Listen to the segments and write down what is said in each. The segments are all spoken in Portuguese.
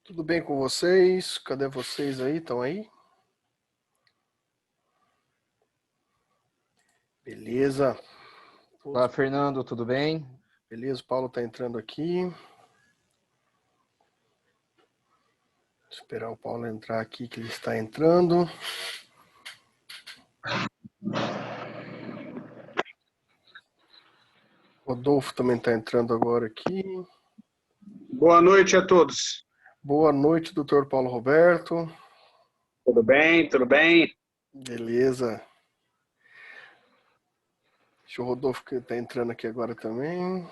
Tudo bem com vocês? Cadê vocês aí? Estão aí? Beleza. Olá, Todos... Fernando, tudo bem? Beleza, o Paulo está entrando aqui. Vou esperar o Paulo entrar aqui, que ele está entrando. Rodolfo também está entrando agora aqui. Boa noite a todos. Boa noite, doutor Paulo Roberto. Tudo bem? Tudo bem? Beleza. Deixa o Rodolfo que está entrando aqui agora também.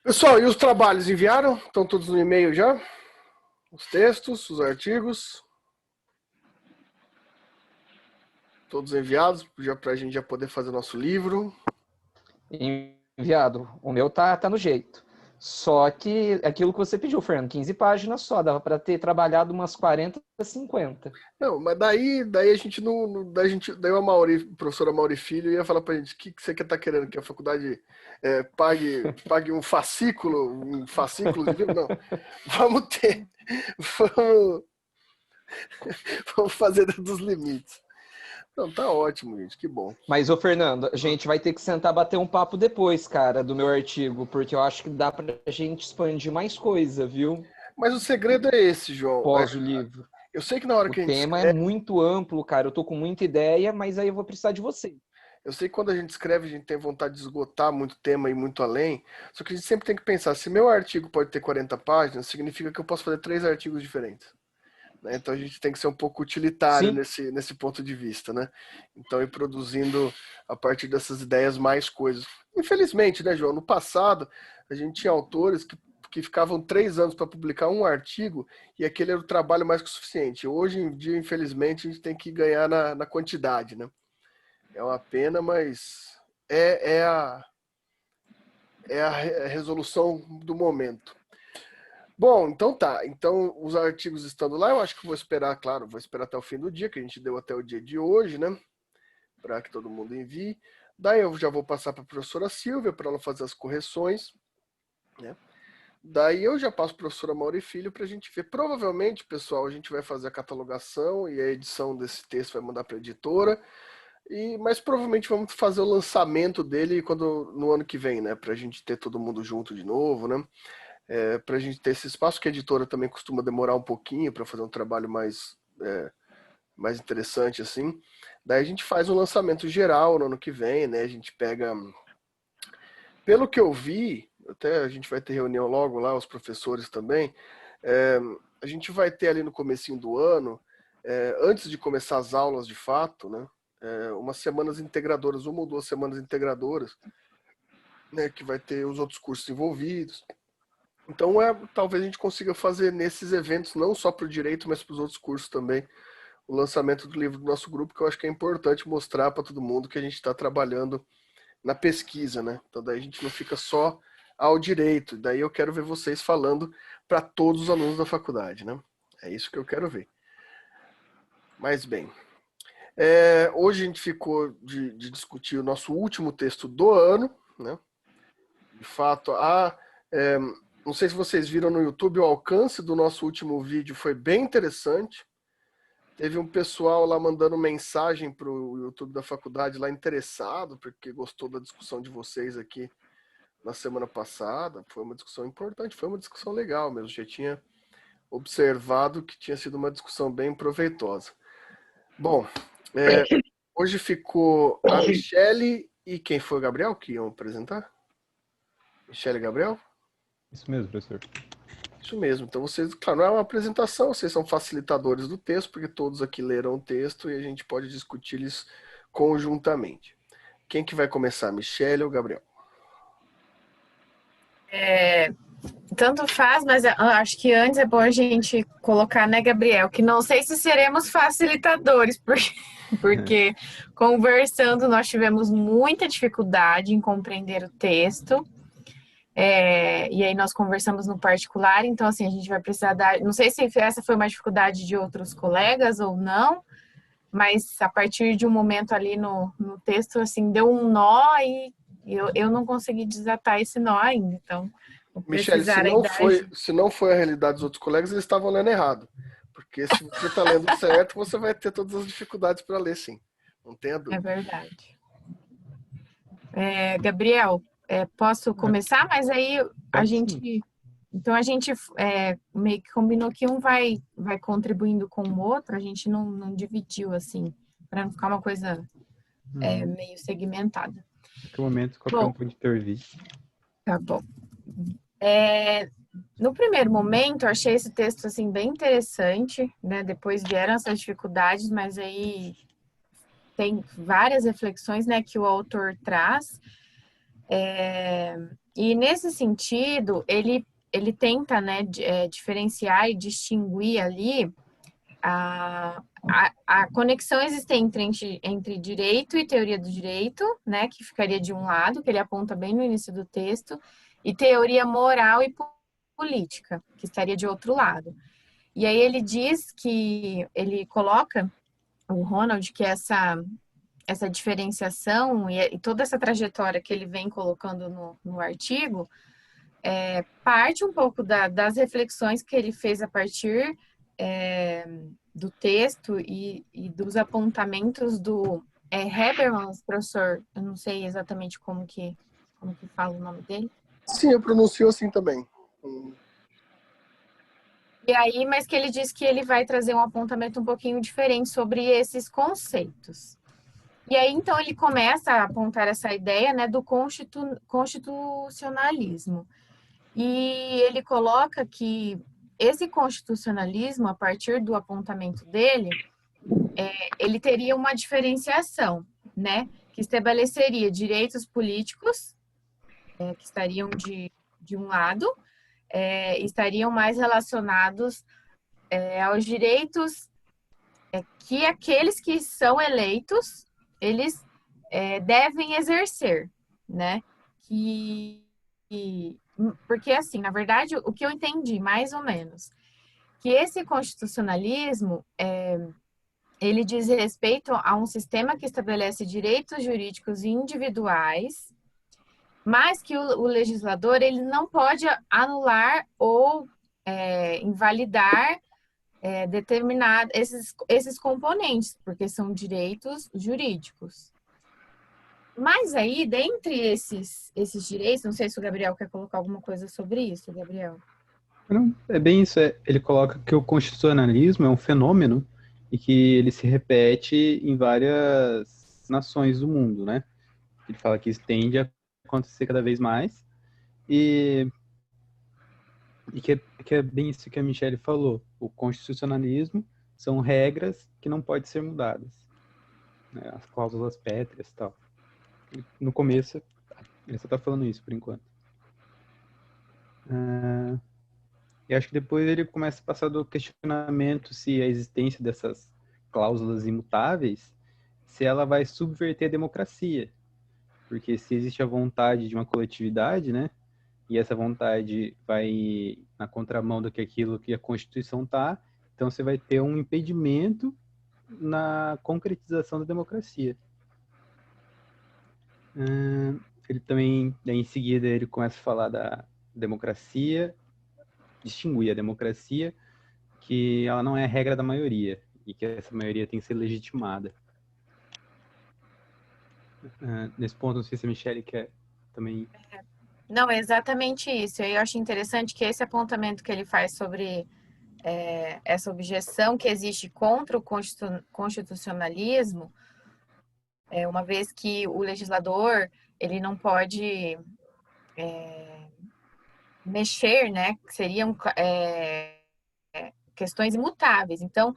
Pessoal, e os trabalhos enviaram? Estão todos no e-mail já? Os textos, os artigos? Todos enviados, já para a gente já poder fazer nosso livro. Enviado. O meu tá no jeito. Só que aquilo que você pediu, Fernando, 15 páginas só, dava para ter trabalhado umas 40, 50. Não, mas daí a gente não. Daí o professor Amaury Filho ia falar pra gente: o que você tá querendo? Que a faculdade pague um fascículo de livro? Não. Vamos ter. Vamos, vamos fazer dentro dos limites. Não, tá ótimo, gente, que bom. Mas, ô Fernando, a gente vai ter que sentar e bater um papo depois, cara, do meu artigo, porque eu acho que dá pra gente expandir mais coisa, viu? Mas o segredo é esse, João. Pós o livro. Eu sei que na hora O que a gente tema escreve, é muito amplo, cara. Eu tô com muita ideia, mas aí eu vou precisar de você. eu sei que quando a gente escreve, a gente tem vontade de esgotar muito tema e muito além. Só que a gente sempre tem que pensar, se meu artigo pode ter 40 páginas, significa que eu posso fazer 3 artigos diferentes. Né? Então a gente tem que ser um pouco utilitário Sim. nesse ponto de vista, né? Então ir produzindo a partir dessas ideias mais coisas. Infelizmente, né, João? No passado, a gente tinha autores que ficavam 3 anos para publicar um artigo e aquele era o trabalho mais que o suficiente. Hoje em dia, infelizmente, a gente tem que ganhar na quantidade, né? É uma pena, mas é a resolução do momento. Bom, então tá. Então, os artigos estando lá, eu acho que vou esperar, claro, vou esperar até o fim do dia, que a gente deu até o dia de hoje, né? Para que todo mundo envie. Daí eu já vou passar para a professora Silvia para ela fazer as correções, né? Daí eu já passo para a professora Mauri Filho para a gente ver. Provavelmente, pessoal, a gente vai fazer a catalogação e a edição desse texto vai mandar para a editora. Mas provavelmente vamos fazer o lançamento dele no ano que vem, né? Para a gente ter todo mundo junto de novo, né? Para a gente ter esse espaço, que a editora também costuma demorar um pouquinho para fazer um trabalho mais interessante assim. Daí a gente faz um lançamento geral no ano que vem, né? A gente pega, pelo que eu vi, até a gente vai ter reunião logo lá, os professores também. A gente vai ter ali no comecinho do ano, antes de começar as aulas de fato, né? Umas semanas integradoras, 1 ou 2 semanas integradoras, né? Que vai ter os outros cursos envolvidos. Então, talvez a gente consiga fazer nesses eventos, não só para o direito, mas para os outros cursos também, o lançamento do livro do nosso grupo, que eu acho que é importante mostrar para todo mundo que a gente está trabalhando na pesquisa, né? Então, daí a gente não fica só ao direito. Daí eu quero ver vocês falando para todos os alunos da faculdade, né? É isso que eu quero ver. Mas, bem, hoje a gente ficou de discutir o nosso último texto do ano, né? De fato, não sei se vocês viram no YouTube, o alcance do nosso último vídeo foi bem interessante. Teve um pessoal lá mandando mensagem para o YouTube da faculdade lá interessado, porque gostou da discussão de vocês aqui na semana passada. Foi uma discussão importante, foi uma discussão legal mesmo. Já tinha observado que tinha sido uma discussão bem proveitosa. Bom, hoje ficou a Michele e quem foi o Gabriel que iam apresentar? Michele e Gabriel? Isso mesmo, professor. Isso mesmo. Então vocês, claro, não é uma apresentação, vocês são facilitadores do texto, porque todos aqui leram o texto e a gente pode discutir eles conjuntamente. Quem que vai começar, Michele ou Gabriel? Tanto faz, mas eu acho que antes é bom a gente colocar, né, Gabriel, que não sei se seremos facilitadores, porque conversando nós tivemos muita dificuldade em compreender o texto. E aí nós conversamos no particular, então assim, a gente vai precisar dar. Não sei se essa foi uma dificuldade de outros colegas ou não, mas a partir de um momento ali no texto, assim, deu um nó e Eu não consegui desatar esse nó ainda, então vou Michele, precisar aí da ajuda. se não foi a realidade dos outros colegas, eles estavam lendo errado. Porque se você está lendo certo, você vai ter todas as dificuldades para ler, sim. Não tenha É dúvida. verdade. Gabriel, posso começar? Mas aí a Pode sim. gente. Então a gente meio que combinou que um vai contribuindo com o outro, a gente não dividiu assim, para não ficar uma coisa meio segmentada. Em que momento qualquer Bom, um pode intervir. tá bom. No primeiro momento, eu achei esse texto assim bem interessante, né? Depois vieram essas dificuldades, mas aí tem várias reflexões, né, que o autor traz. E nesse sentido, ele tenta, né, diferenciar e distinguir ali a conexão existente entre direito e teoria do direito, né, que ficaria de um lado, que ele aponta bem no início do texto, e teoria moral e política, que estaria de outro lado. E aí ele diz que ele coloca o Ronald que essa diferenciação e toda essa trajetória que ele vem colocando no artigo parte um pouco das reflexões que ele fez a partir do texto e dos apontamentos do Habermas, professor, eu não sei exatamente como que fala o nome dele. Sim, eu pronuncio assim também. E aí, mas que ele diz que ele vai trazer um apontamento um pouquinho diferente sobre esses conceitos. E aí, então, ele começa a apontar essa ideia, né, do constitucionalismo. E ele coloca que esse constitucionalismo, a partir do apontamento dele, ele teria uma diferenciação, né, que estabeleceria direitos políticos, que estariam de um lado, estariam mais relacionados aos direitos que aqueles que são eleitos, eles devem exercer, né? Porque, assim, na verdade, o que eu entendi, mais ou menos, que esse constitucionalismo, ele diz respeito a um sistema que estabelece direitos jurídicos individuais, mas que o legislador, ele não pode anular ou invalidar determinar esses componentes, porque são direitos jurídicos. Mas aí, dentre esses direitos, não sei se o Gabriel quer colocar alguma coisa sobre isso, Gabriel. Não, é bem isso. Ele coloca que o constitucionalismo é um fenômeno e que ele se repete em várias nações do mundo, né? Ele fala que isso tende a acontecer cada vez mais e que é bem isso que a Michele falou. O constitucionalismo são regras que não podem ser mudadas, né? As cláusulas pétreas e tal. No começo, ele só está falando isso por enquanto. E acho que depois ele começa a passar do questionamento se a existência dessas cláusulas imutáveis, se ela vai subverter a democracia. Porque se existe a vontade de uma coletividade, né, e essa vontade vai na contramão do que aquilo que a Constituição está, então você vai ter um impedimento na concretização da democracia. Ele também, em seguida, ele começa a falar da democracia, distinguir a democracia, que ela não é a regra da maioria, e que essa maioria tem que ser legitimada. Nesse ponto, não sei se a Michele quer também... Não, é exatamente isso. Eu acho interessante que esse apontamento que ele faz sobre essa objeção que existe contra o constitucionalismo, uma vez que o legislador ele não pode mexer, né? Que seriam questões imutáveis. Então,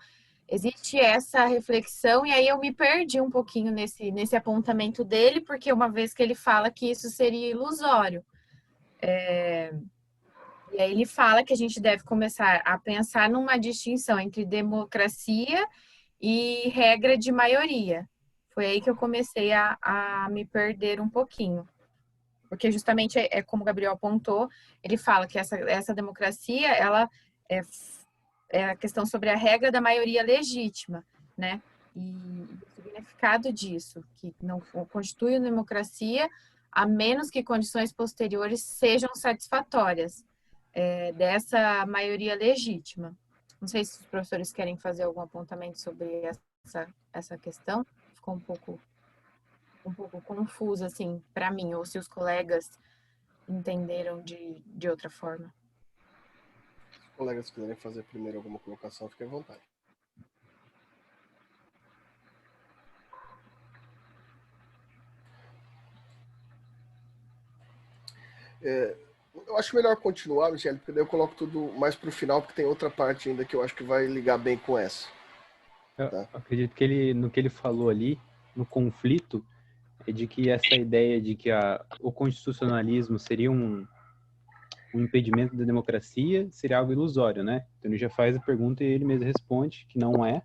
existe essa reflexão, e aí eu me perdi um pouquinho nesse apontamento dele, porque uma vez que ele fala que isso seria ilusório. E aí ele fala que a gente deve começar a pensar numa distinção entre democracia e regra de maioria. Foi aí que eu comecei a me perder um pouquinho. Porque justamente como o Gabriel apontou, ele fala que essa democracia, ela é a questão sobre a regra da maioria legítima, né? E o significado disso, que não constitui uma democracia a menos que condições posteriores sejam satisfatórias dessa maioria legítima. Não sei se os professores querem fazer algum apontamento sobre essa questão. Ficou um pouco confuso, assim, para mim, ou se os colegas entenderam de outra forma. Se os colegas quiserem fazer primeiro alguma colocação, fiquem à vontade. Eu acho melhor continuar, Michele, porque daí eu coloco tudo mais para o final, porque tem outra parte ainda que eu acho que vai ligar bem com essa. Eu acredito que no que ele falou ali, no conflito, é de que essa ideia de que o constitucionalismo seria um impedimento da democracia seria algo ilusório, né? Então ele já faz a pergunta e ele mesmo responde que não é.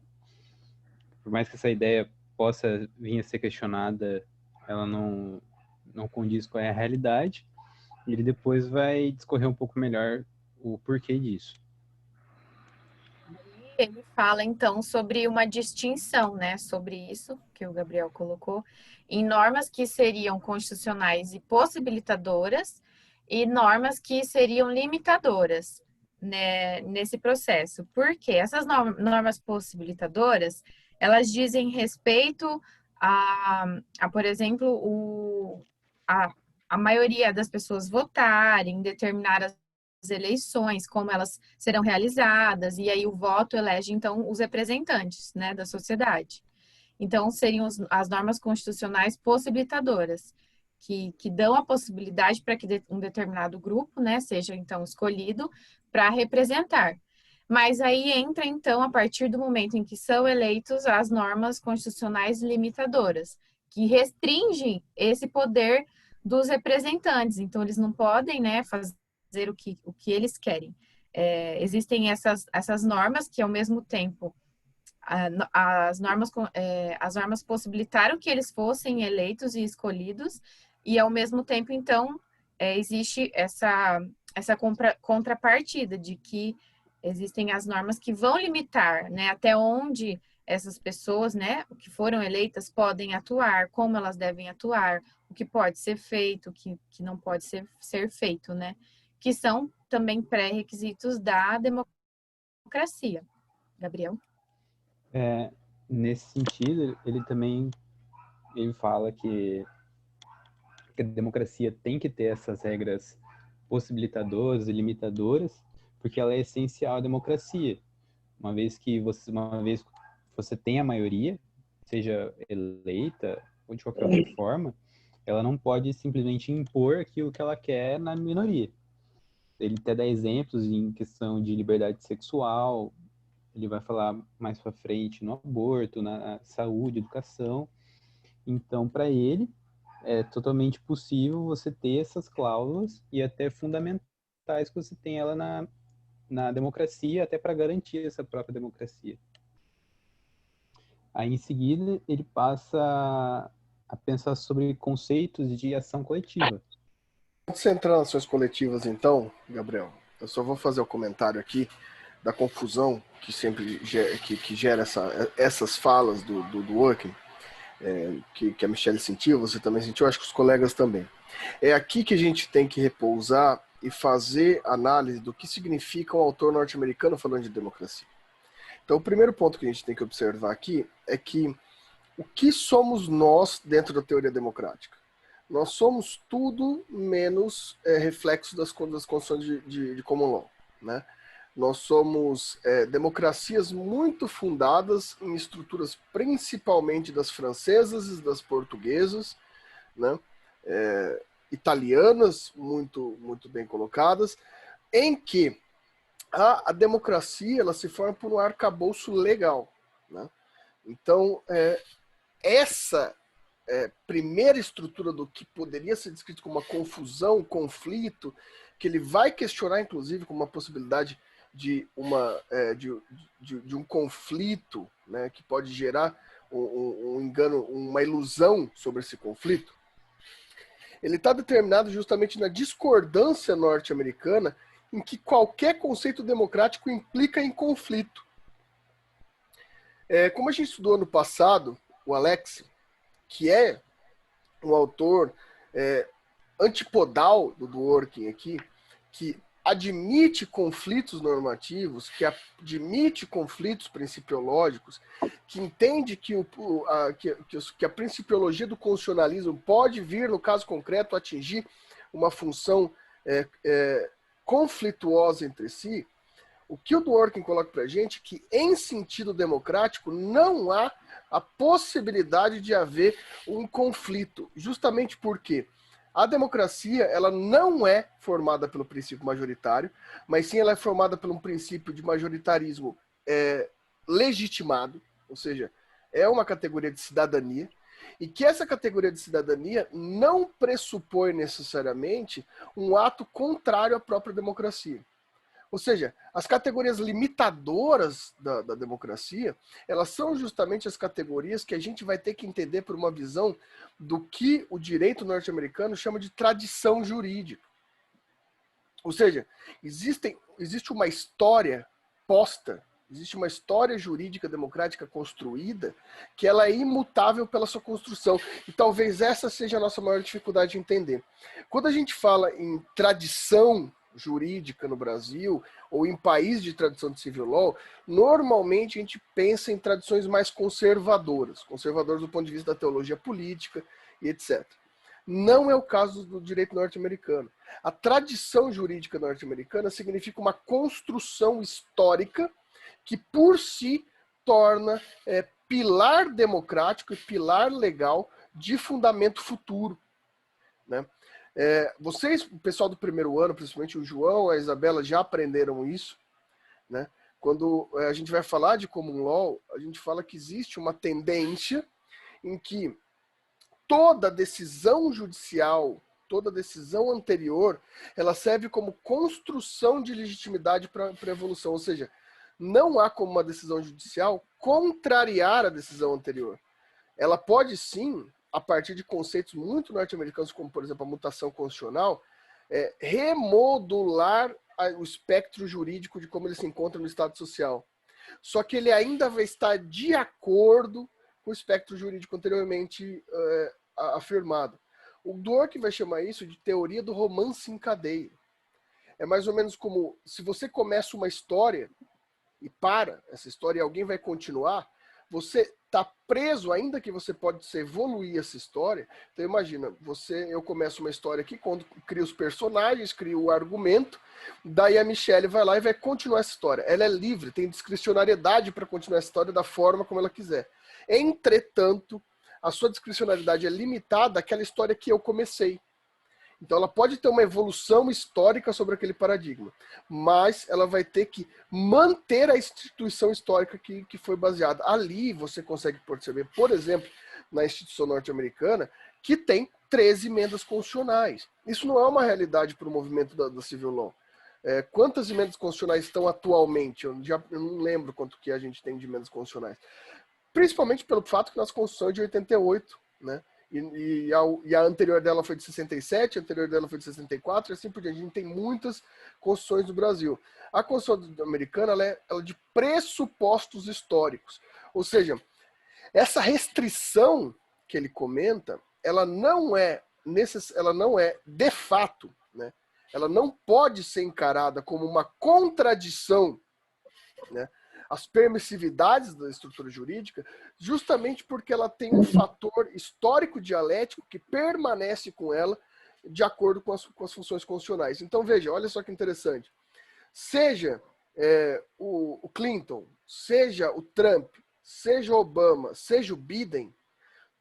Por mais que essa ideia possa vir a ser questionada, ela não condiz com a realidade. E ele depois vai discorrer um pouco melhor o porquê disso. Ele fala, então, sobre uma distinção, né, sobre isso que o Gabriel colocou, em normas que seriam constitucionais e possibilitadoras e normas que seriam limitadoras, né, nesse processo. Por quê? Essas normas possibilitadoras, elas dizem respeito por exemplo, a maioria das pessoas votarem, determinar as eleições, como elas serão realizadas, e aí o voto elege, então, os representantes, né, da sociedade. Então, seriam as normas constitucionais possibilitadoras, que dão a possibilidade para que um determinado grupo, né, seja, então, escolhido para representar. Mas aí entra, então, a partir do momento em que são eleitos, as normas constitucionais limitadoras, que restringem esse poder dos representantes. Então, eles não podem, né, fazer o que eles querem. Existem essas normas que, ao mesmo tempo, as normas possibilitaram que eles fossem eleitos e escolhidos, e, ao mesmo tempo, então, existe essa contrapartida de que existem as normas que vão limitar, né, até onde essas pessoas, né, que foram eleitas podem atuar, como elas devem atuar, o que pode ser feito, o que não pode ser feito, né, que são também pré-requisitos da democracia. Gabriel? Nesse sentido, ele fala que a democracia tem que ter essas regras possibilitadoras e limitadoras, porque ela é essencial à democracia. Uma vez que você tem a maioria, seja eleita ou de qualquer outra forma, ela não pode simplesmente impor aquilo que ela quer na minoria. Ele até dá exemplos em questão de liberdade sexual, ele vai falar mais para frente no aborto, na saúde, educação. Então, para ele, é totalmente possível você ter essas cláusulas e até fundamentais que você tem ela na democracia, até para garantir essa própria democracia. Aí, em seguida, ele passa a pensar sobre conceitos de ação coletiva. Antes de entrar nas ações coletivas, então, Gabriel, eu só vou fazer o comentário aqui da confusão que sempre que gera essas falas do Dworkin, que a Michele sentiu, você também sentiu, acho que os colegas também. É aqui que a gente tem que repousar e fazer análise do que significa um autor norte-americano falando de democracia. Então, o primeiro ponto que a gente tem que observar aqui é que o que somos nós dentro da teoria democrática? Nós somos tudo menos reflexo das condições de common law, né? Nós somos democracias muito fundadas em estruturas principalmente das francesas e das portuguesas, né? Italianas, muito, muito bem colocadas, em que a democracia ela se forma por um arcabouço legal, né? Então, essa primeira estrutura do que poderia ser descrito como uma confusão, um conflito, que ele vai questionar, inclusive, como uma possibilidade de um conflito, né, que pode gerar um engano, uma ilusão sobre esse conflito, ele está determinado justamente na discordância norte-americana em que qualquer conceito democrático implica em conflito. Como a gente estudou no passado, o Alex, que é um autor antipodal do Dworkin aqui, que admite conflitos normativos, que admite conflitos principiológicos, que entende que a principiologia do constitucionalismo pode vir, no caso concreto, atingir uma função conflituosa entre si. O que o Dworkin coloca para a gente é que, em sentido democrático, não há a possibilidade de haver um conflito, justamente porque a democracia ela não é formada pelo princípio majoritário, mas sim ela é formada por um princípio de majoritarismo legitimado, ou seja, é uma categoria de cidadania, e que essa categoria de cidadania não pressupõe necessariamente um ato contrário à própria democracia. Ou seja, as categorias limitadoras da democracia, elas são justamente as categorias que a gente vai ter que entender por uma visão do que o direito norte-americano chama de tradição jurídica. Ou seja, existe uma história posta, existe uma história jurídica democrática construída que ela é imutável pela sua construção. E talvez essa seja a nossa maior dificuldade de entender. Quando a gente fala em tradição jurídica no Brasil, ou em país de tradição de civil law, normalmente a gente pensa em tradições mais conservadoras do ponto de vista da teologia política e etc. Não é o caso do direito norte-americano. A tradição jurídica norte-americana significa uma construção histórica que, por si, torna pilar democrático e pilar legal de fundamento futuro, né? Vocês, o pessoal do primeiro ano, principalmente o João, a Isabela, já aprenderam isso, né? Quando a gente vai falar de common law, a gente fala que existe uma tendência em que toda decisão judicial, toda decisão anterior, ela serve como construção de legitimidade para a evolução, ou seja, não há como uma decisão judicial contrariar a decisão anterior. Ela pode sim, a partir de conceitos muito norte-americanos, como, por exemplo, a mutação constitucional, remodular o espectro jurídico de como ele se encontra no Estado social. Só que ele ainda vai estar de acordo com o espectro jurídico anteriormente afirmado. O Dworkin vai chamar isso de teoria do romance em cadeia. É mais ou menos como se você começa uma história e para essa história e alguém vai continuar, você está preso, ainda que você pode evoluir essa história. Então imagina, eu começo uma história aqui, quando crio os personagens, crio o argumento, daí a Michelle vai lá e vai continuar essa história. Ela é livre, tem discricionariedade para continuar essa história da forma como ela quiser. Entretanto, a sua discricionariedade é limitada àquela história que eu comecei. Então ela pode ter uma evolução histórica sobre aquele paradigma, mas ela vai ter que manter a instituição histórica que foi baseada. Ali você consegue perceber, por exemplo, na instituição norte-americana, que tem 13 emendas constitucionais. Isso não é uma realidade para o movimento da civil law. Quantas emendas constitucionais estão atualmente? Eu não lembro quanto que a gente tem de emendas constitucionais. Principalmente pelo fato que nossa Constituição é de 88, né? E a anterior dela foi de 67, a anterior dela foi de 64, e assim por diante. A gente tem muitas constituições do Brasil. A Constituição americana ela é de pressupostos históricos. Ou seja, essa restrição que ele comenta, ela não é de fato, né? Ela não pode ser encarada como uma contradição, né? As permissividades da estrutura jurídica, justamente porque ela tem um fator histórico dialético que permanece com ela de acordo com as funções constitucionais. Então, veja, olha só que interessante. Seja o Clinton, seja o Trump, seja o Obama, seja o Biden,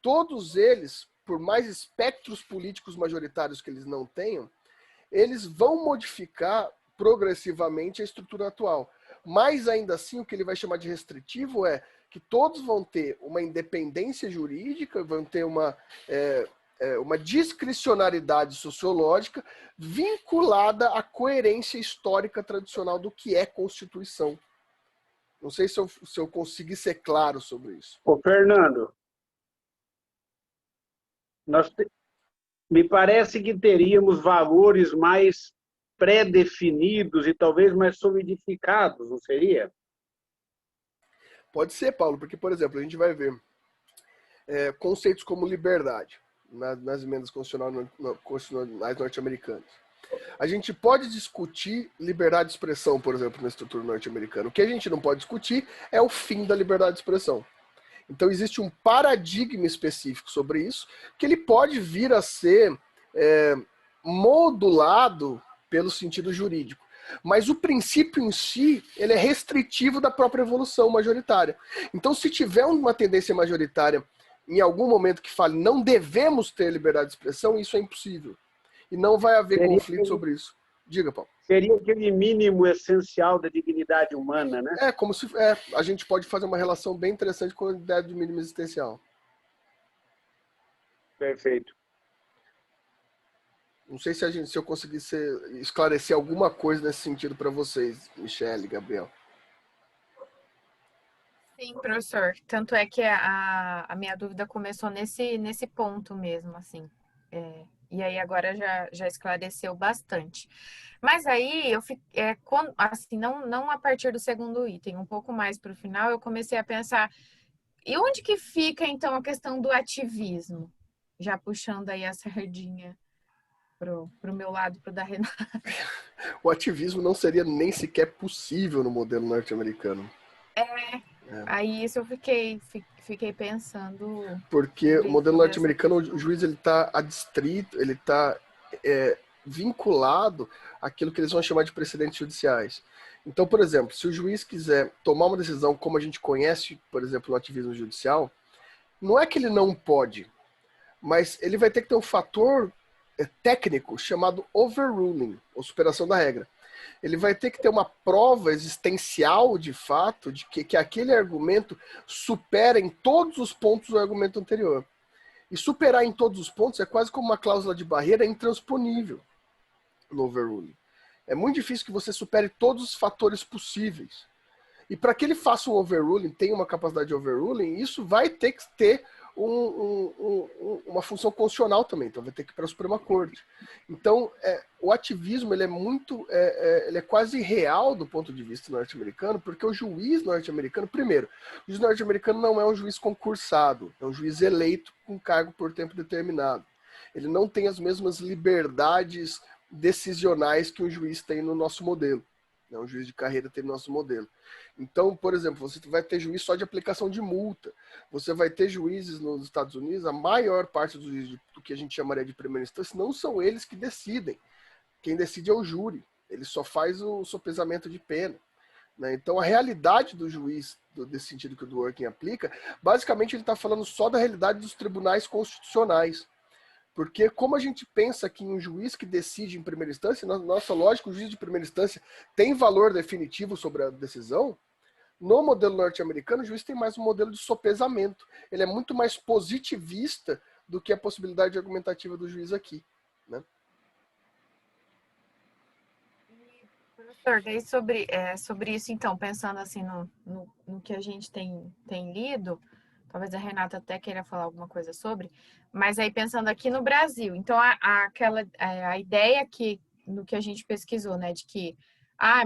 todos eles, por mais espectros políticos majoritários que eles não tenham, eles vão modificar progressivamente a estrutura atual. Mas, ainda assim, o que ele vai chamar de restritivo é que todos vão ter uma independência jurídica, vão ter uma discricionariedade sociológica vinculada à coerência histórica tradicional do que é Constituição. Não sei se eu consegui ser claro sobre isso. Ô, Fernando, me parece que teríamos valores mais pré-definidos e talvez mais solidificados, não seria? Pode ser, Paulo, porque, por exemplo, a gente vai ver conceitos como liberdade. nas emendas constitucionais norte-americanas. A gente pode discutir liberdade de expressão, por exemplo, na estrutura norte-americana. O que a gente não pode discutir é o fim da liberdade de expressão. Então, existe um paradigma específico sobre isso, que ele pode vir a ser modulado pelo sentido jurídico. Mas o princípio em si, ele é restritivo da própria evolução majoritária. Então, se tiver uma tendência majoritária em algum momento que fale não devemos ter liberdade de expressão, isso é impossível. E não vai haver conflito sobre isso. Diga, Paulo. Seria aquele mínimo essencial da dignidade humana, né? A gente pode fazer uma relação bem interessante com a ideia de mínimo existencial. Perfeito. Não sei se eu consegui esclarecer alguma coisa nesse sentido para vocês, Michele, Gabriel. Sim, professor. Tanto é que a minha dúvida começou nesse ponto mesmo, assim. E aí agora já esclareceu bastante. Mas aí eu fiquei, assim, não a partir do segundo item, um pouco mais para o final, eu comecei a pensar, e onde que fica então a questão do ativismo? Já puxando aí a sardinha pro meu lado, pro da Renata. O ativismo não seria nem sequer possível no modelo norte-americano. Aí isso eu fiquei pensando. Porque o modelo norte-americano, o juiz ele está adstrito, ele está vinculado àquilo que eles vão chamar de precedentes judiciais. Então, por exemplo, se o juiz quiser tomar uma decisão como a gente conhece, por exemplo, no ativismo judicial, não é que ele não pode, mas ele vai ter que ter um fator técnico chamado overruling, ou superação da regra. Ele vai ter que ter uma prova existencial, de fato, de que aquele argumento supera em todos os pontos o argumento anterior. E superar em todos os pontos é quase como uma cláusula de barreira intransponível no overruling. É muito difícil que você supere todos os fatores possíveis. E para que ele faça um overruling, tenha uma capacidade de overruling, isso vai ter que ter uma função constitucional também, então vai ter que ir para a Suprema Corte. Então, o ativismo ele é quase irreal do ponto de vista norte-americano, porque o juiz norte-americano, primeiro, o juiz norte-americano não é um juiz concursado, é um juiz eleito com cargo por tempo determinado. Ele não tem as mesmas liberdades decisionais que um juiz tem no nosso modelo. Um juiz de carreira tem no nosso modelo. Então, por exemplo, você vai ter juiz só de aplicação de multa. Você vai ter juízes nos Estados Unidos, a maior parte dos juízes do que a gente chamaria de primeira instância, não são eles que decidem. Quem decide é o júri. Ele só faz o sopesamento de pena. Né? Então, a realidade do juiz, desse sentido que o Dworkin aplica, basicamente ele está falando só da realidade dos tribunais constitucionais. Porque como a gente pensa que um juiz que decide em primeira instância, na nossa lógica, o juiz de primeira instância tem valor definitivo sobre a decisão, no modelo norte-americano, o juiz tem mais um modelo de sopesamento. Ele é muito mais positivista do que a possibilidade argumentativa do juiz aqui. Né? Professor, daí sobre isso, então, pensando assim no que a gente tem lido, talvez a Renata até queira falar alguma coisa sobre, mas aí pensando aqui no Brasil, então a ideia no que a gente pesquisou, né, de que,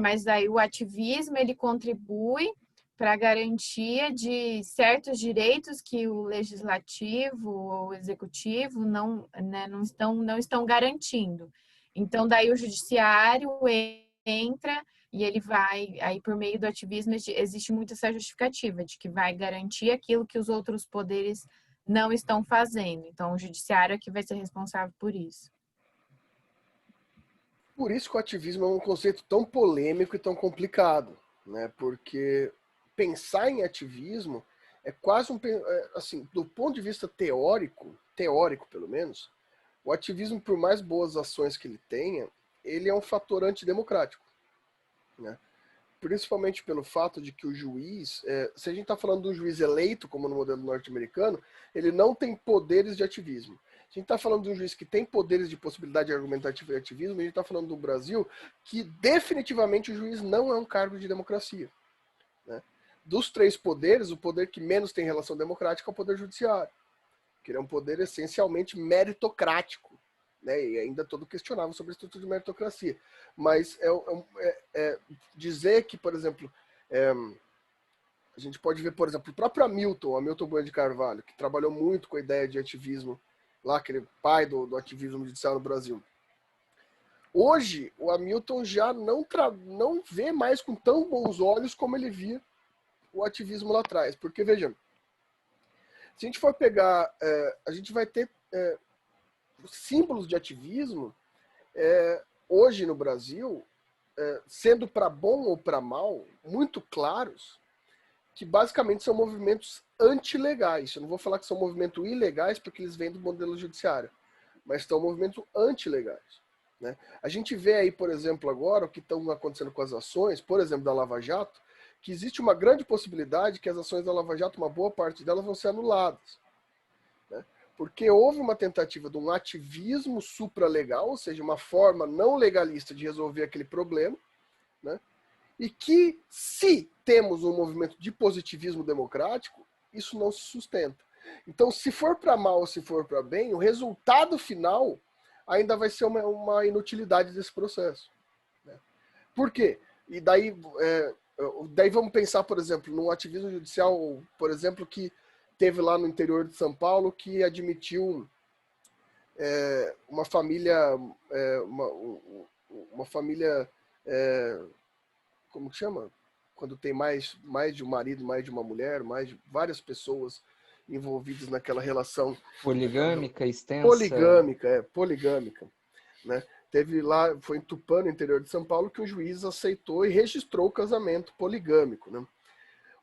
mas aí o ativismo ele contribui para a garantia de certos direitos que o legislativo ou o executivo não estão garantindo. Então, daí o judiciário entra e ele vai, aí por meio do ativismo, existe muito essa justificativa de que vai garantir aquilo que os outros poderes não estão fazendo. Então, o judiciário é que vai ser responsável por isso. Por isso que o ativismo é um conceito tão polêmico e tão complicado, né? Porque pensar em ativismo é quase assim, do ponto de vista teórico pelo menos, o ativismo, por mais boas ações que ele tenha, ele é um fator antidemocrático. Né? Principalmente pelo fato de que o juiz, se a gente está falando de um juiz eleito, como no modelo norte-americano, ele não tem poderes de ativismo. Se a gente está falando de um juiz que tem poderes de possibilidade argumentativa e ativismo, a gente está falando do Brasil, que definitivamente o juiz não é um cargo de democracia. Né? Dos três poderes, o poder que menos tem relação democrática é o poder judiciário, que ele é um poder essencialmente meritocrático. Né, e ainda todo questionável sobre a estrutura de meritocracia. Mas dizer que, por exemplo, a gente pode ver, por exemplo, o próprio Hamilton Bueno de Carvalho, que trabalhou muito com a ideia de ativismo lá aquele pai do ativismo judicial no Brasil. Hoje, o Hamilton já não vê mais com tão bons olhos como ele via o ativismo lá atrás. Porque, veja, se a gente for pegar, a gente vai ter símbolos de ativismo hoje no Brasil, sendo para bom ou para mal, muito claros, que basicamente são movimentos antilegais. Eu não vou falar que são movimentos ilegais, porque eles vêm do modelo judiciário, mas são movimentos antilegais. Né? A gente vê aí, por exemplo, agora, o que estão acontecendo com as ações, por exemplo, da Lava Jato, que existe uma grande possibilidade que as ações da Lava Jato, uma boa parte delas, vão ser anuladas. Né? Porque houve uma tentativa de um ativismo supralegal, ou seja, uma forma não legalista de resolver aquele problema, né? E que, se temos um movimento de positivismo democrático, isso não se sustenta. Então, se for para mal ou se for para bem, o resultado final ainda vai ser uma inutilidade desse processo. Né? Por quê? E daí vamos pensar, por exemplo, num ativismo judicial, por exemplo, que teve lá no interior de São Paulo, que admitiu uma família, uma família, como que chama? Quando tem mais de um marido, mais de uma mulher, mais de várias pessoas envolvidas naquela relação. Poligâmica, extensa. Poligâmica. Né? Teve lá, foi em Tupã, no interior de São Paulo, que um juiz aceitou e registrou o casamento poligâmico. Né?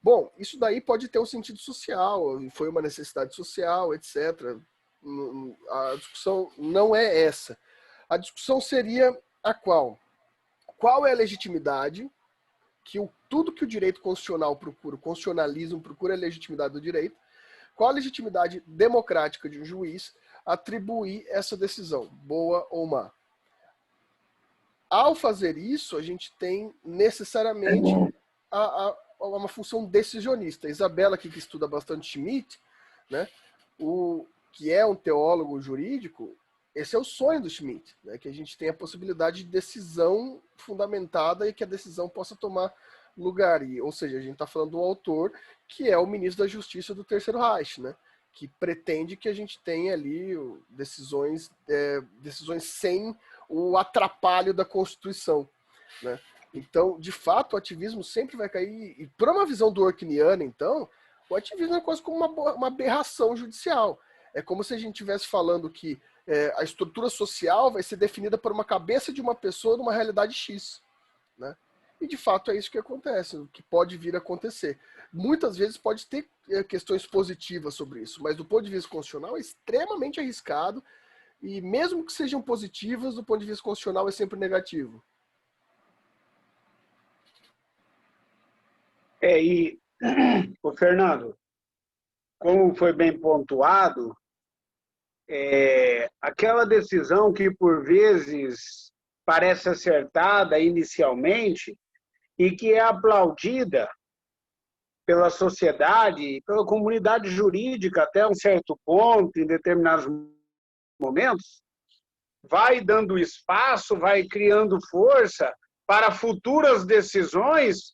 Bom, isso daí pode ter um sentido social, foi uma necessidade social, etc. A discussão não é essa. A discussão seria a qual? Qual é a legitimidade que tudo que o direito constitucional procura, o constitucionalismo procura a legitimidade do direito, qual a legitimidade democrática de um juiz atribuir essa decisão, boa ou má? Ao fazer isso, a gente tem necessariamente uma função decisionista. A Isabela, que estuda bastante Schmitt, né, que é um teólogo jurídico, esse é o sonho do Schmitt, né, que a gente tenha a possibilidade de decisão fundamentada e que a decisão possa tomar lugar. Ou seja, a gente está falando do autor, que é o ministro da Justiça do Terceiro Reich, né, que pretende que a gente tenha ali decisões sem o atrapalho da Constituição. Né? Então, de fato, o ativismo sempre vai cair. E por uma visão durkheimiana, então, o ativismo é quase como uma aberração judicial. É como se a gente estivesse falando que a estrutura social vai ser definida por uma cabeça de uma pessoa numa realidade X. Né? E, de fato, é isso que acontece, o que pode vir a acontecer. Muitas vezes pode ter questões positivas sobre isso, mas do ponto de vista constitucional é extremamente arriscado, e mesmo que sejam positivas, do ponto de vista constitucional é sempre negativo. E, o Fernando, como foi bem pontuado, aquela decisão que por vezes parece acertada inicialmente e que é aplaudida pela sociedade, pela comunidade jurídica até um certo ponto, em determinados momentos, vai dando espaço, vai criando força para futuras decisões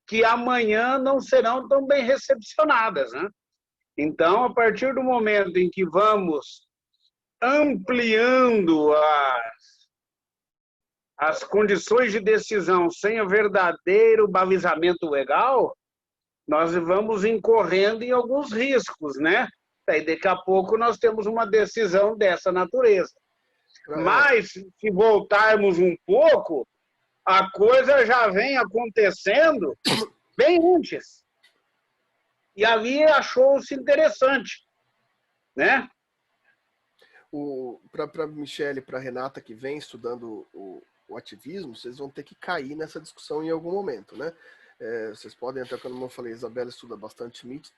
que amanhã não serão tão bem recepcionadas. Né? Então, a partir do momento em que vamos ampliando as condições de decisão sem o verdadeiro balizamento legal, nós vamos incorrendo em alguns riscos, né? Daí, daqui a pouco, nós temos uma decisão dessa natureza. Mas, se voltarmos um pouco, a coisa já vem acontecendo bem antes. E ali achou-se interessante, né? Para a Michele e para a Renata, que vem estudando o ativismo, vocês vão ter que cair nessa discussão em algum momento, né? Vocês podem, até como eu falei, a Isabela estuda bastante Schmitt,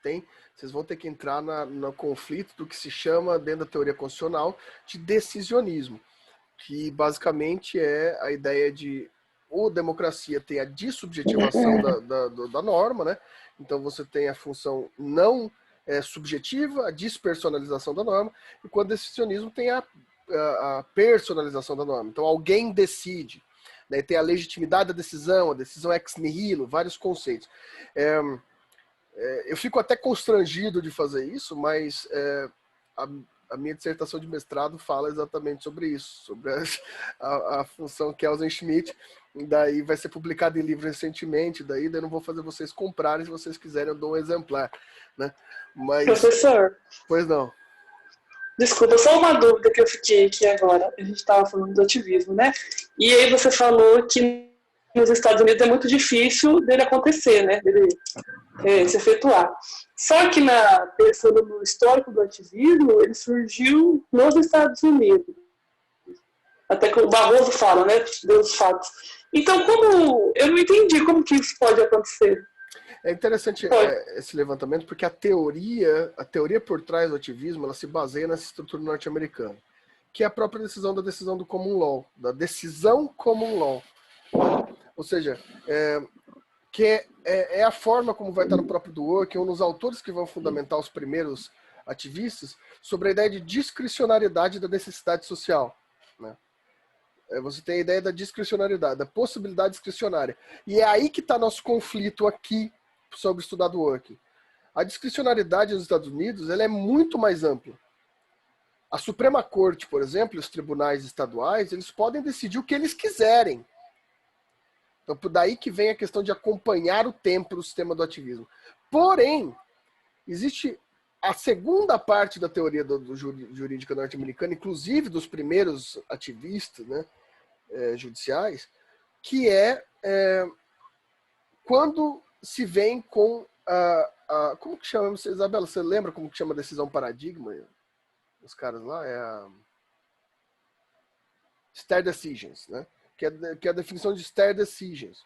vocês vão ter que entrar no conflito do que se chama, dentro da teoria constitucional, de decisionismo, que basicamente é a ideia de democracia tem a dissubjetivação da norma, né? Então você tem a função não subjetiva, a despersonalização da norma, e quando o decisionismo tem a personalização da norma. Então alguém decide. Né, tem a legitimidade da decisão, a decisão ex nihilo, vários conceitos. Eu fico até constrangido de fazer isso, mas a minha dissertação de mestrado fala exatamente sobre isso, sobre a função Kelsen-Schmidt. Daí vai ser publicado em livro recentemente, daí eu não vou fazer vocês comprarem, se vocês quiserem eu dou um exemplar, né? Mas... Professor, Pois não. desculpa, só uma dúvida que eu fiquei aqui agora. A gente estava falando do ativismo, né? E aí você falou que nos Estados Unidos é muito difícil dele acontecer, né? Dele se efetuar. Só que pensando no histórico do ativismo, ele surgiu nos Estados Unidos. Até que o Barroso fala, né? Dos fatos. Então, eu não entendi como que isso pode acontecer. É interessante esse levantamento, porque a teoria por trás do ativismo, ela se baseia nessa estrutura norte-americana, que é a própria decisão do common law, da decisão common law. Ou seja, que é a forma como vai estar no próprio Dworkin, um dos autores que vão fundamentar os primeiros ativistas, sobre a ideia de discricionariedade da necessidade social, né? Você tem a ideia da discricionariedade, da possibilidade discricionária. E é aí que está nosso conflito aqui sobre estudar Dworkin. A discricionariedade nos Estados Unidos ela é muito mais ampla. A Suprema Corte, por exemplo, os tribunais estaduais, eles podem decidir o que eles quiserem. Então, por daí que vem a questão de acompanhar o tempo do sistema do ativismo. Porém, existe a segunda parte da teoria jurídica norte-americana, inclusive dos primeiros ativistas, né, judiciais, que é quando se vem com como que chama, Isabela, você lembra como que chama a decisão paradigma? Os caras lá stare decisions, né? Que é a definição de stare decisions.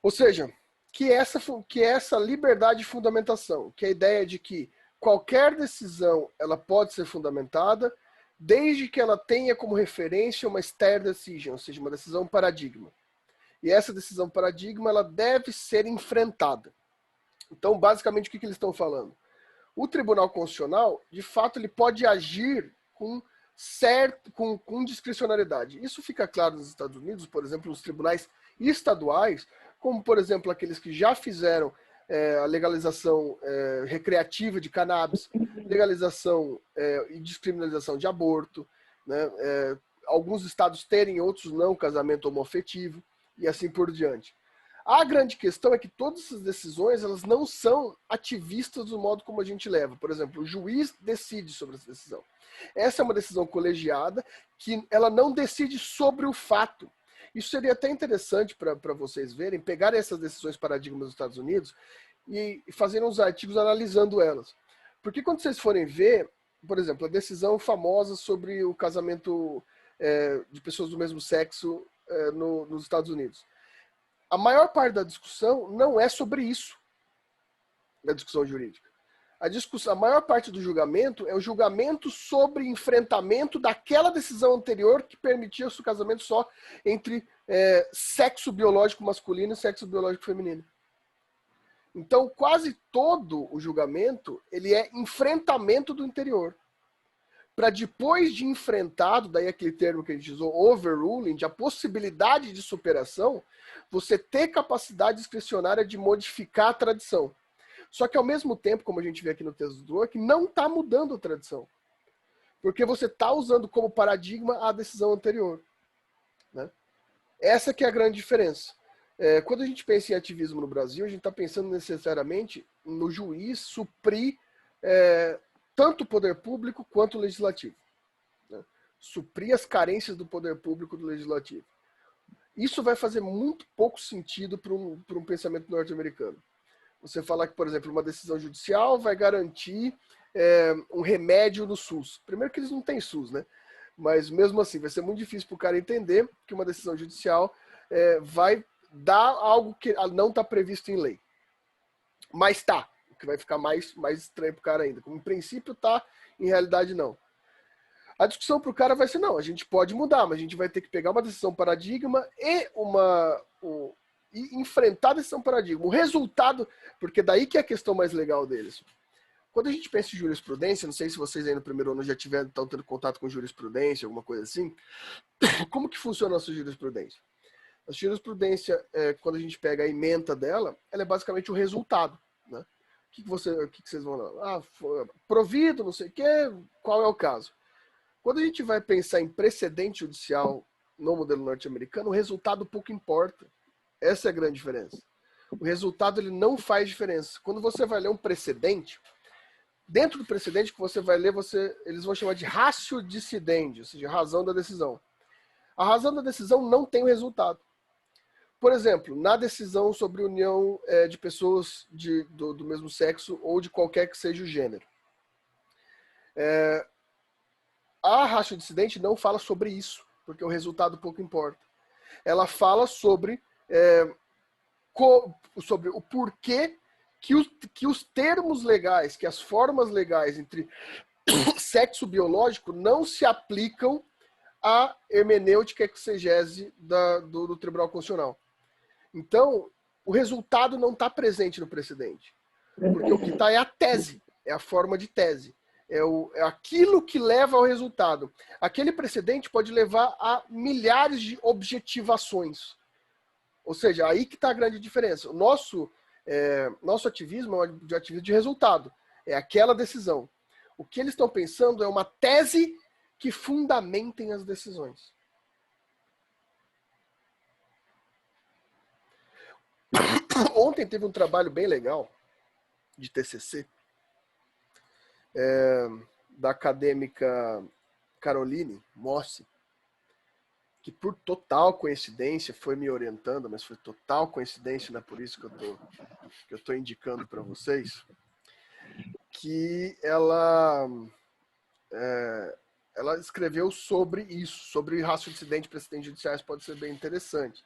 Ou seja, que é essa liberdade de fundamentação, que é a ideia de que qualquer decisão ela pode ser fundamentada desde que ela tenha como referência uma stare decision, ou seja, uma decisão paradigma. E essa decisão paradigma ela deve ser enfrentada. Então, basicamente, o que eles estão falando? O Tribunal Constitucional, de fato, ele pode agir com discricionariedade. Isso fica claro nos Estados Unidos, por exemplo, nos tribunais estaduais, como, por exemplo, aqueles que já fizeram a legalização recreativa de cannabis, legalização e descriminalização de aborto, né? Alguns estados terem, outros não, casamento homoafetivo, e assim por diante. A grande questão é que todas essas decisões elas não são ativistas do modo como a gente leva. Por exemplo, o juiz decide sobre essa decisão. Essa é uma decisão colegiada que ela não decide sobre o fato. Isso seria até interessante para vocês verem, pegarem essas decisões paradigmas dos Estados Unidos e fazerem uns artigos analisando elas. Porque quando vocês forem ver, por exemplo, a decisão famosa sobre o casamento de pessoas do mesmo sexo nos Estados Unidos. A maior parte da discussão não é sobre isso, da discussão jurídica. A maior parte do julgamento é o julgamento sobre enfrentamento daquela decisão anterior que permitia o casamento só entre sexo biológico masculino e sexo biológico feminino. Então, quase todo o julgamento ele é enfrentamento do interior. Para depois de enfrentado, daí aquele termo que a gente usou, overruling, de a possibilidade de superação, você ter capacidade discricionária de modificar a tradição. Só que ao mesmo tempo, como a gente vê aqui no texto do Dworkin, não está mudando a tradição. Porque você está usando como paradigma a decisão anterior. Né? Essa que é a grande diferença. Quando a gente pensa em ativismo no Brasil, a gente está pensando necessariamente no juiz suprir tanto o poder público quanto o legislativo. Né? Suprir as carências do poder público e do legislativo. Isso vai fazer muito pouco sentido para um pensamento norte-americano. Você falar que, por exemplo, uma decisão judicial vai garantir um remédio no SUS. Primeiro que eles não têm SUS, né? Mas mesmo assim, vai ser muito difícil para o cara entender que uma decisão judicial vai dar algo que não está previsto em lei. Mas está. Que vai ficar mais estranho para o cara ainda. Como em princípio está, em realidade não. A discussão para o cara vai ser, não, a gente pode mudar, mas a gente vai ter que pegar uma decisão paradigma e enfrentar a decisão paradigma. O resultado, porque daí que é a questão mais legal deles. Quando a gente pensa em jurisprudência, não sei se vocês aí no primeiro ano já estão tendo contato com jurisprudência, alguma coisa assim, como que funciona a nossa jurisprudência? A jurisprudência, quando a gente pega a ementa dela, ela é basicamente o resultado, né? o que vocês vão lá? Ah, provido, não sei o quê, qual é o caso? Quando a gente vai pensar em precedente judicial no modelo norte-americano, o resultado pouco importa. Essa é a grande diferença. O resultado ele não faz diferença. Quando você vai ler um precedente, dentro do precedente que você vai ler, eles vão chamar de ratio decidendi, ou seja, razão da decisão. A razão da decisão não tem o resultado. Por exemplo, na decisão sobre união de pessoas do mesmo sexo ou de qualquer que seja o gênero. A ratio decidendi não fala sobre isso, porque o resultado pouco importa. Ela fala sobre o porquê que os termos legais, que as formas legais entre sexo biológico não se aplicam à hermenêutica exegese do Tribunal Constitucional. Então, o resultado não está presente no precedente. Porque o que está é a tese, é a forma de tese. É aquilo que leva ao resultado. Aquele precedente pode levar a milhares de objetivações. Ou seja, aí que está a grande diferença. O nosso ativismo é um ativismo de resultado. É aquela decisão. O que eles estão pensando é uma tese que fundamentem as decisões. Ontem teve um trabalho bem legal de TCC da acadêmica Caroline Mossi, que por total coincidência foi me orientando, mas foi total coincidência, não é por isso que eu estou indicando para vocês, que ela escreveu sobre isso, sobre ratio decidendi e precedentes judiciais, pode ser bem interessante.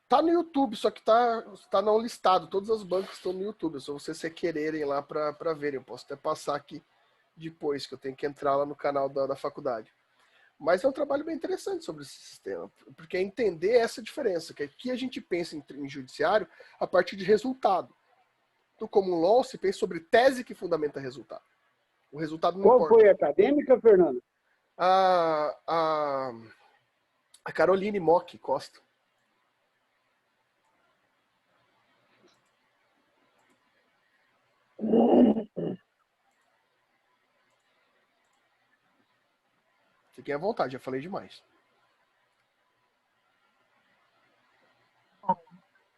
Tá no YouTube, só que tá não listado, todas as bancas estão no YouTube, é só vocês quererem lá para verem, eu posso até passar aqui depois, que eu tenho que entrar lá no canal da faculdade. Mas é um trabalho bem interessante sobre esse sistema, porque é entender essa diferença, que aqui a gente pensa em judiciário a partir de resultado. No common law, se pensa sobre tese que fundamenta resultado. O resultado não importa. Qual foi a acadêmica, Fernando? A Caroline Mock Costa. Fiquem à vontade, já falei demais.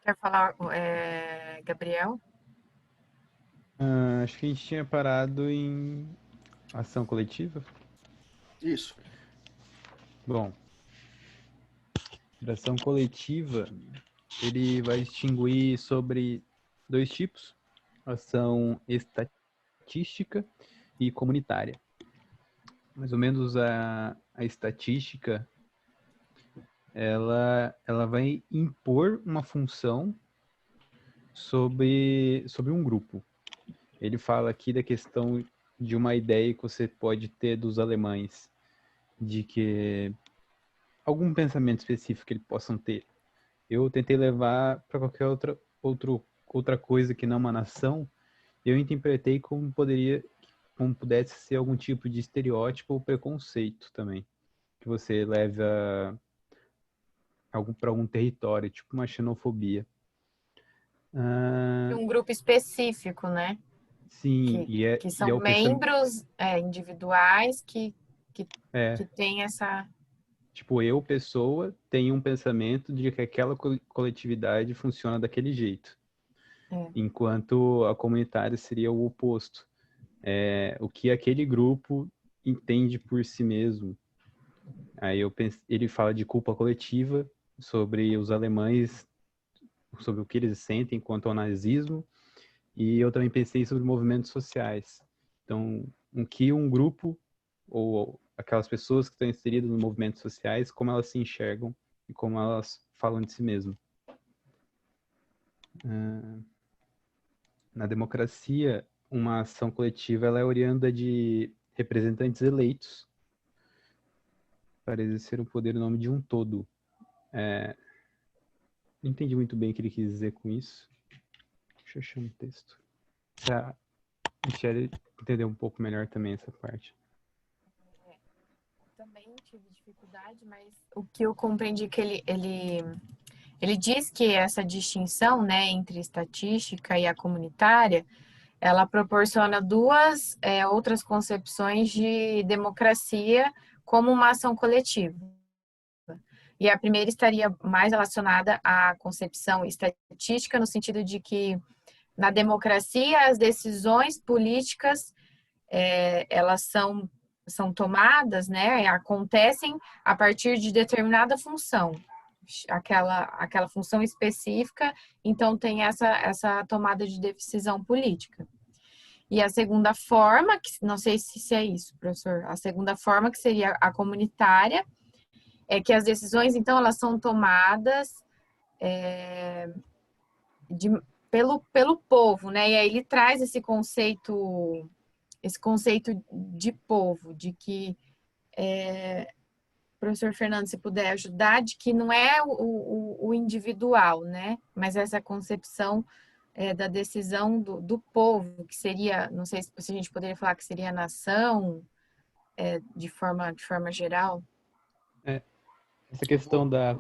Quer falar, Gabriel? Acho que a gente tinha parado em ação coletiva. Isso. Bom, ação coletiva, ele vai distinguir sobre dois tipos: ação estatística e comunitária. Mais ou menos a estatística, ela vai impor uma função sobre um grupo. Ele fala aqui da questão de uma ideia que você pode ter dos alemães, de que algum pensamento específico que eles possam ter. Eu tentei levar para qualquer outra coisa que não uma nação. Eu interpretei como pudesse ser algum tipo de estereótipo ou preconceito também, que você leva para algum território, tipo uma xenofobia. De um grupo específico, né? Sim, que são membros individuais que têm essa... Tipo, eu, pessoa, tenho um pensamento de que aquela coletividade funciona daquele jeito. Enquanto a comunitária seria o oposto. O que aquele grupo entende por si mesmo. Aí ele fala de culpa coletiva, sobre os alemães, sobre o que eles sentem quanto ao nazismo, e eu também pensei sobre movimentos sociais. Então, o que um grupo, ou aquelas pessoas que estão inseridas nos movimentos sociais, como elas se enxergam e como elas falam de si mesmas. Na democracia, uma ação coletiva ela é oriunda de representantes eleitos para exercer o poder em nome de um todo. Não entendi muito bem o que ele quis dizer com isso. Deixa eu achar um texto. Pra Michele entender um pouco melhor também essa parte. Também tive dificuldade, mas o que eu compreendi que ele diz que essa distinção, né, entre estatística e a comunitária ela proporciona duas outras concepções de democracia como uma ação coletiva. E a primeira estaria mais relacionada à concepção estatística, no sentido de que na democracia as decisões políticas elas são tomadas, né, acontecem a partir de determinada função, aquela função específica, então tem essa tomada de decisão política. E a segunda forma, que não sei se é isso, professor, a segunda forma, que seria a comunitária, é que as decisões, então, elas são tomadas pelo povo, né? E aí ele traz esse conceito de povo, de que, professor Fernando, se puder ajudar, de que não é o individual, né? Mas essa concepção da decisão do povo, que seria, não sei se a gente poderia falar que seria a nação, de forma geral. Essa questão da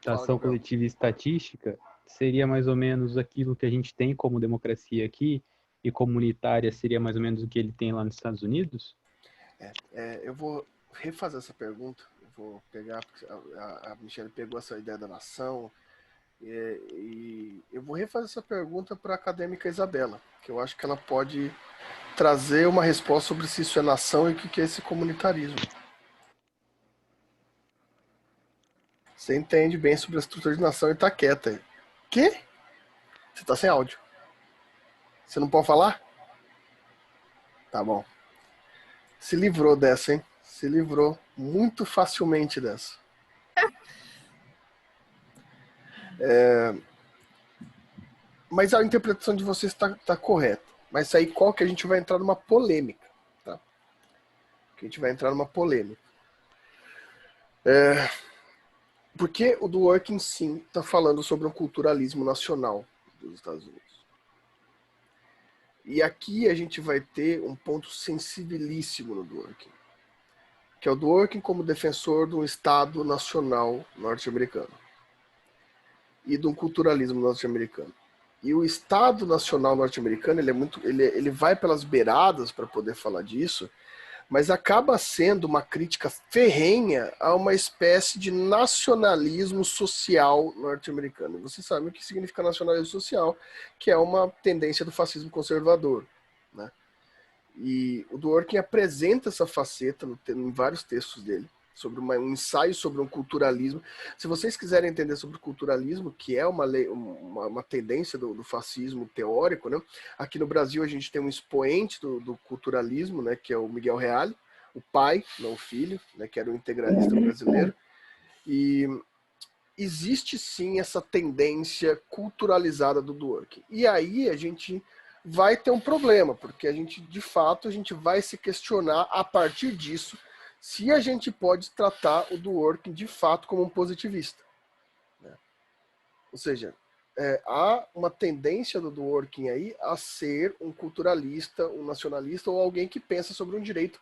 ação coletiva e estatística seria mais ou menos aquilo que a gente tem como democracia aqui, e comunitária seria mais ou menos o que ele tem lá nos Estados Unidos? Eu vou refazer essa pergunta, eu vou pegar, porque a Michelle pegou essa ideia da nação, e eu vou refazer essa pergunta para a acadêmica Isabela, que eu acho que ela pode trazer uma resposta sobre se isso é nação e o que é esse comunitarismo. Você entende bem sobre a estrutura de nação e tá quieta aí. Quê? Você tá sem áudio. Você não pode falar? Tá bom. Se livrou dessa, hein? Se livrou muito facilmente dessa. Mas a interpretação de vocês está correta. Mas aí qual que a gente vai entrar numa polêmica, tá? Que a gente vai entrar numa polêmica. Porque o Dworkin, sim, está falando sobre um culturalismo nacional dos Estados Unidos. E aqui a gente vai ter um ponto sensibilíssimo no Dworkin, que é o Dworkin como defensor de um Estado nacional norte-americano e de um culturalismo norte-americano. E o Estado nacional norte-americano, ele vai pelas beiradas para poder falar disso, mas acaba sendo uma crítica ferrenha a uma espécie de nacionalismo social norte-americano. Você sabe o que significa nacionalismo social, que é uma tendência do fascismo conservador, né? E o Dworkin apresenta essa faceta em vários textos dele, sobre um ensaio sobre um culturalismo. Se vocês quiserem entender sobre o culturalismo, que é uma tendência do fascismo teórico, né? Aqui no Brasil a gente tem um expoente do culturalismo, né? Que é o Miguel Reale, o pai, não o filho, né? Que era um integralista brasileiro. E existe sim essa tendência culturalizada do Dworkin. E aí a gente vai ter um problema, porque a gente vai se questionar a partir disso se a gente pode tratar o Dworkin de fato como um positivista, né? Ou seja, há uma tendência do Dworkin aí a ser um culturalista, um nacionalista ou alguém que pensa sobre um direito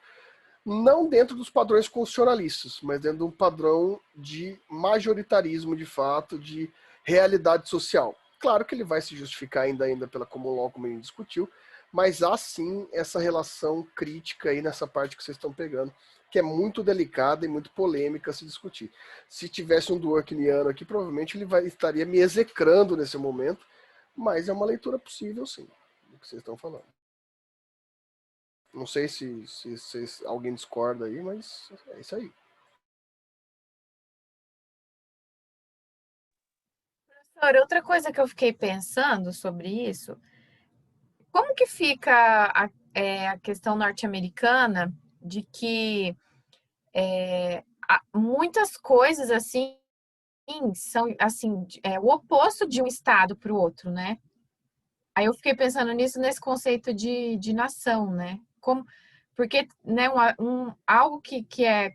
não dentro dos padrões constitucionalistas, mas dentro de um padrão de majoritarismo de fato, de realidade social. Claro que ele vai se justificar ainda pela common law, como a gente discutiu, mas há sim essa relação crítica aí nessa parte que vocês estão pegando, que é muito delicada e muito polêmica a se discutir. Se tivesse um Dworkiniano aqui, provavelmente ele estaria me execrando nesse momento, mas é uma leitura possível, sim, do que vocês estão falando. Não sei se alguém discorda aí, mas é isso aí. Professor, outra coisa que eu fiquei pensando sobre isso, como que fica a questão norte-americana de que muitas coisas assim são assim o oposto de um estado para o outro, né? Aí eu fiquei pensando nisso nesse conceito de nação, né? Porque né, algo que é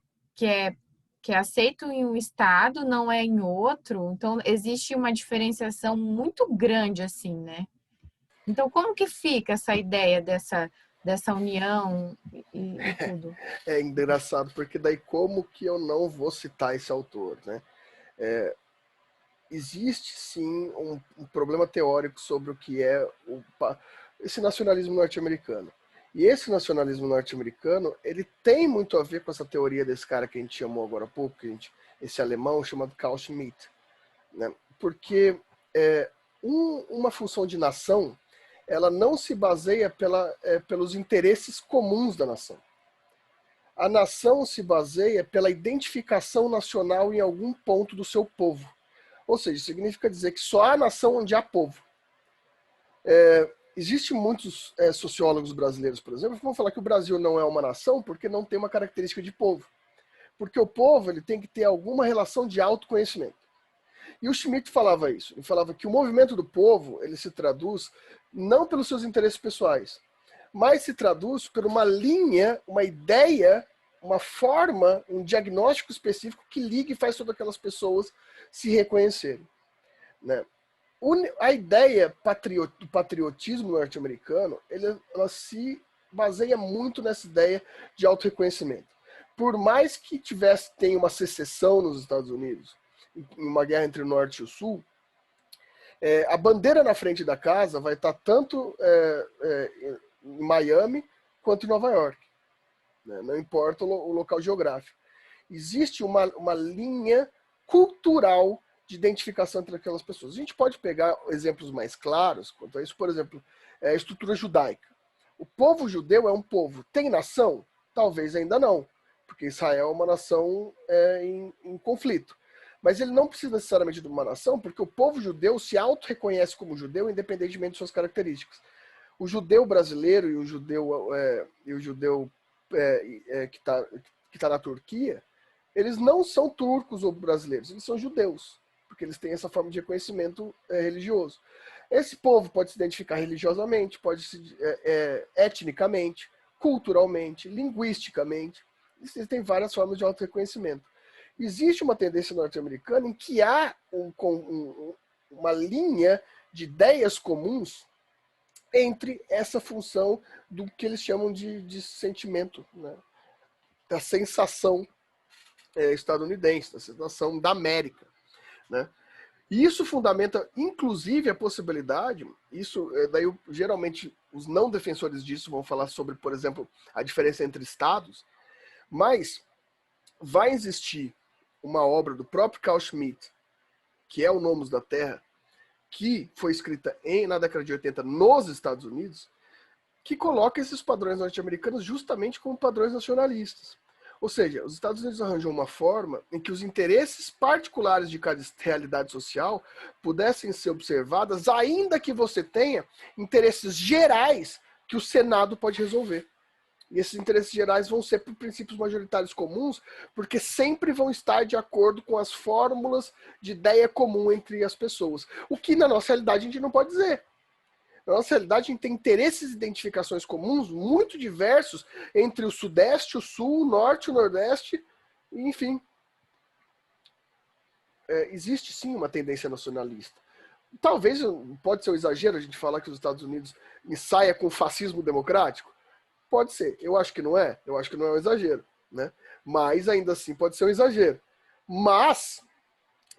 aceito em um estado não é em outro, então existe uma diferenciação muito grande assim, né? Então como que fica essa ideia dessa união e tudo? É engraçado, porque daí como que eu não vou citar esse autor, né? Existe sim um problema teórico sobre o que é esse nacionalismo norte-americano. E esse nacionalismo norte-americano, ele tem muito a ver com essa teoria desse cara que a gente chamou agora há pouco, esse alemão chamado Carl Schmitt, né? Porque uma função de nação, ela não se baseia pelos interesses comuns da nação. A nação se baseia pela identificação nacional em algum ponto do seu povo. Ou seja, significa dizer que só há nação onde há povo. Existem muitos sociólogos brasileiros, por exemplo, que vão falar que o Brasil não é uma nação porque não tem uma característica de povo. Porque o povo ele tem que ter alguma relação de autoconhecimento. E o Schmitt falava isso. Ele falava que o movimento do povo ele se traduz não pelos seus interesses pessoais, mas se traduz por uma linha, uma ideia, uma forma, um diagnóstico específico que liga e faz todas aquelas pessoas se reconhecerem, né? A ideia do patriotismo norte-americano, ela se baseia muito nessa ideia de autorreconhecimento. Por mais que tenha uma secessão nos Estados Unidos, uma guerra entre o Norte e o Sul, a bandeira na frente da casa vai estar tanto em Miami quanto em Nova York, né? Não importa o local geográfico. Existe uma linha cultural de identificação entre aquelas pessoas. A gente pode pegar exemplos mais claros quanto a isso, por exemplo, a estrutura judaica. O povo judeu é um povo. Tem nação? Talvez ainda não, porque Israel é uma nação em conflito. Mas ele não precisa necessariamente de uma nação, porque o povo judeu se auto-reconhece como judeu, independentemente de suas características. O judeu brasileiro e o judeu que está na Turquia, eles não são turcos ou brasileiros, eles são judeus, porque eles têm essa forma de reconhecimento religioso. Esse povo pode se identificar religiosamente, pode se etnicamente, culturalmente, linguisticamente. Existem várias formas de auto-reconhecimento. Existe uma tendência norte-americana em que há uma linha de ideias comuns entre essa função do que eles chamam de sentimento, né? Da sensação estadunidense, da sensação da América, né? E isso fundamenta, inclusive, a possibilidade, daí geralmente os não defensores disso vão falar sobre, por exemplo, a diferença entre estados, mas vai existir uma obra do próprio Carl Schmitt, que é o Nomos da Terra, que foi escrita na década de 80 nos Estados Unidos, que coloca esses padrões norte-americanos justamente como padrões nacionalistas. Ou seja, os Estados Unidos arranjou uma forma em que os interesses particulares de cada realidade social pudessem ser observadas, ainda que você tenha interesses gerais que o Senado pode resolver. E esses interesses gerais vão ser por princípios majoritários comuns, porque sempre vão estar de acordo com as fórmulas de ideia comum entre as pessoas. O que na nossa realidade a gente não pode dizer. Na nossa realidade, a gente tem interesses e identificações comuns muito diversos entre o Sudeste, o Sul, o Norte, o Nordeste, enfim. Existe sim uma tendência nacionalista. Talvez, pode ser um exagero a gente falar que os Estados Unidos ensaia com fascismo democrático. Pode ser. Eu acho que não é. Eu acho que não é um exagero, né? Mas ainda assim pode ser um exagero. Mas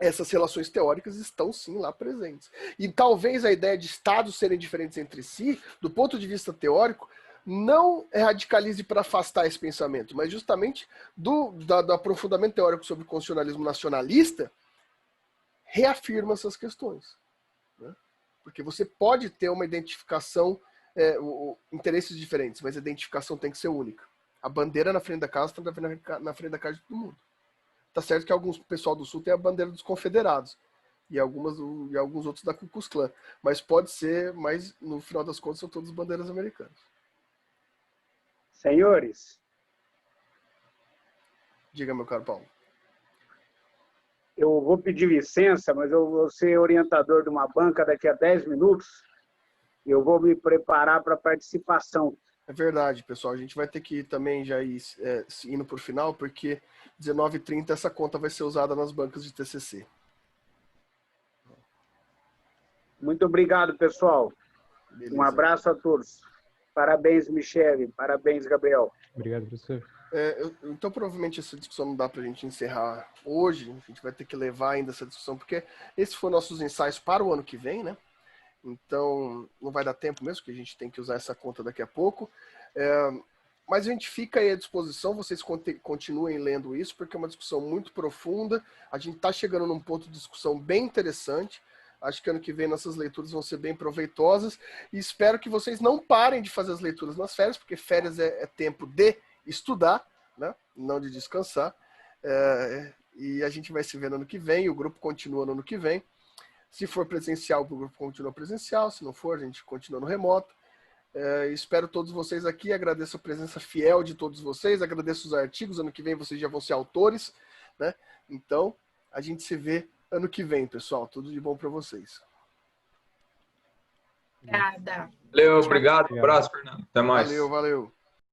essas relações teóricas estão sim lá presentes. E talvez a ideia de estados serem diferentes entre si, do ponto de vista teórico, não radicalize para afastar esse pensamento, mas justamente do aprofundamento teórico sobre o constitucionalismo nacionalista reafirma essas questões, né? Porque você pode ter uma identificação, interesses diferentes, mas a identificação tem que ser única. A bandeira na frente da casa está na frente da casa de todo mundo. Tá certo que alguns pessoal do Sul tem a bandeira dos confederados e alguns outros da Ku Klux Klan, mas pode ser, mas no final das contas são todas bandeiras americanas. Senhores, Diga, meu caro Paulo. eu vou pedir licença, mas eu vou ser orientador de uma banca daqui a 10 minutos. Eu vou me preparar para a participação. É verdade, pessoal. A gente vai ter que também já ir indo por final, porque 19h30 essa conta vai ser usada nas bancas de TCC. Muito obrigado, pessoal. Beleza. Um abraço a todos. Parabéns, Michele. Parabéns, Gabriel. Obrigado, professor. Então, provavelmente, essa discussão não dá para a gente encerrar hoje. A gente vai ter que levar ainda essa discussão, porque esses foram nossos ensaios para o ano que vem, né? Então, não vai dar tempo mesmo, porque a gente tem que usar essa conta daqui a pouco. Mas a gente fica aí à disposição, vocês continuem lendo isso, porque é uma discussão muito profunda. A gente está chegando num ponto de discussão bem interessante. Acho que ano que vem nossas leituras vão ser bem proveitosas. E espero que vocês não parem de fazer as leituras nas férias, porque férias é tempo de estudar, né? Não de descansar. E a gente vai se ver no ano que vem, o grupo continua no ano que vem. Se for presencial, o grupo continua presencial. Se não for, a gente continua no remoto. Espero todos vocês aqui, agradeço a presença fiel de todos vocês, agradeço os artigos, ano que vem vocês já vão ser autores, né? Então, a gente se vê ano que vem, pessoal. Tudo de bom para vocês. Obrigada. Valeu, obrigado. Um abraço, Fernando. Até mais. Valeu.